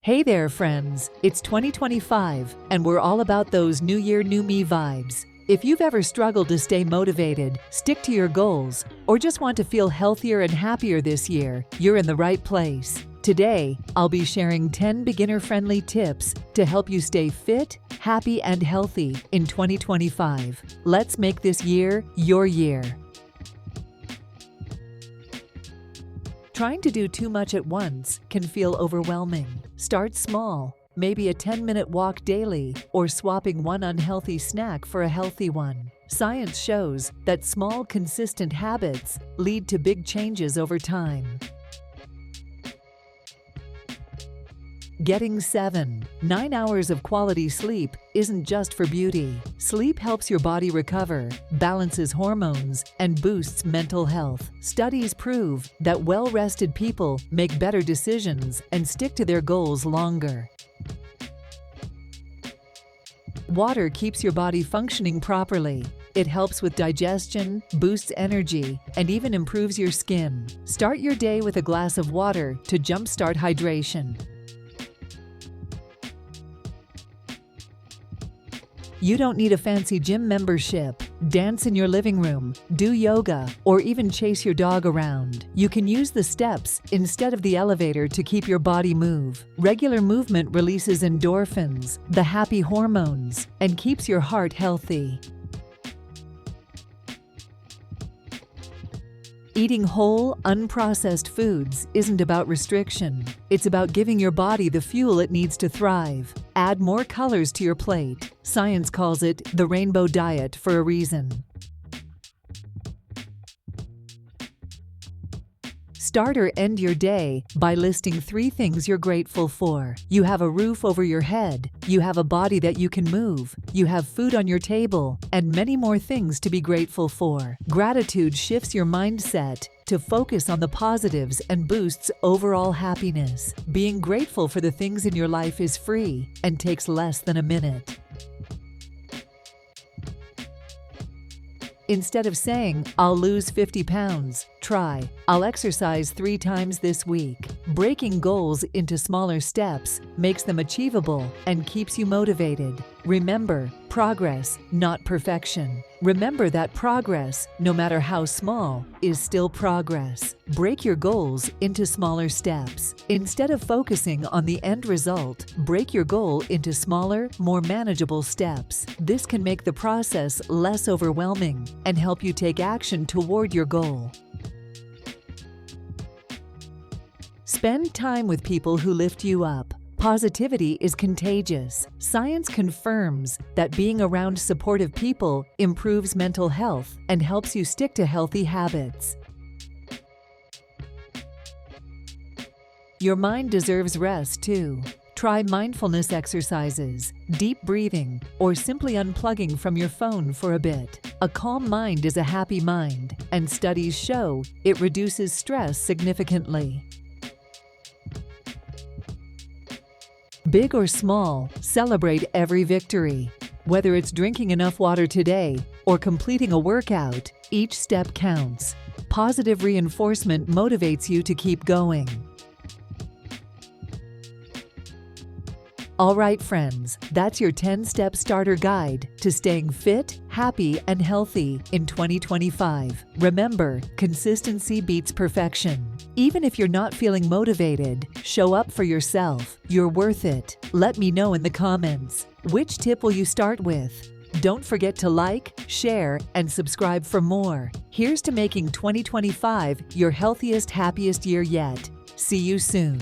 Hey there, friends! It's 2025, and we're all about those New Year, New Me vibes. If you've ever struggled to stay motivated, stick to your goals, or just want to feel healthier and happier this year, you're in the right place. Today, I'll be sharing 10 beginner-friendly tips to help you stay fit, happy, and healthy in 2025. Let's make this year your year. Trying to do too much at once can feel overwhelming. Start small, maybe a 10-minute walk daily, or swapping one unhealthy snack for a healthy one. Science shows that small, consistent habits lead to big changes over time. Getting 7-9 hours of quality sleep isn't just for beauty. Sleep helps your body recover, balances hormones, and boosts mental health. Studies prove that well-rested people make better decisions and stick to their goals longer. Water keeps your body functioning properly. It helps with digestion, boosts energy, and even improves your skin. Start your day with a glass of water to jumpstart hydration. You don't need a fancy gym membership. Dance in your living room, do yoga, or even chase your dog around. You can use the steps instead of the elevator to keep your body move. Regular movement releases endorphins, the happy hormones, and keeps your heart healthy. Eating whole, unprocessed foods isn't about restriction. It's about giving your body the fuel it needs to thrive. Add more colors to your plate. Science calls it the rainbow diet for a reason. Start or end your day by listing 3 things you're grateful for. You have a roof over your head, you have a body that you can move, you have food on your table, and many more things to be grateful for. Gratitude shifts your mindset to focus on the positives and boosts overall happiness. Being grateful for the things in your life is free and takes less than a minute. Instead of saying, "I'll lose 50 pounds, try, "I'll exercise 3 times this week." Breaking goals into smaller steps makes them achievable and keeps you motivated. Remember, progress, not perfection. Remember that progress, no matter how small, is still progress. Break your goals into smaller steps. Instead of focusing on the end result, break your goal into smaller, more manageable steps. This can make the process less overwhelming and help you take action toward your goal. Spend time with people who lift you up. Positivity is contagious. Science confirms that being around supportive people improves mental health and helps you stick to healthy habits. Your mind deserves rest too. Try mindfulness exercises, deep breathing, or simply unplugging from your phone for a bit. A calm mind is a happy mind, and studies show it reduces stress significantly. Big or small, celebrate every victory. Whether it's drinking enough water today or completing a workout, each step counts. Positive reinforcement motivates you to keep going. All right, friends, that's your 10-step starter guide to staying fit, happy, and healthy in 2025. Remember, consistency beats perfection. Even if you're not feeling motivated, show up for yourself. You're worth it. Let me know in the comments. Which tip will you start with? Don't forget to like, share, and subscribe for more. Here's to making 2025 your healthiest, happiest year yet. See you soon.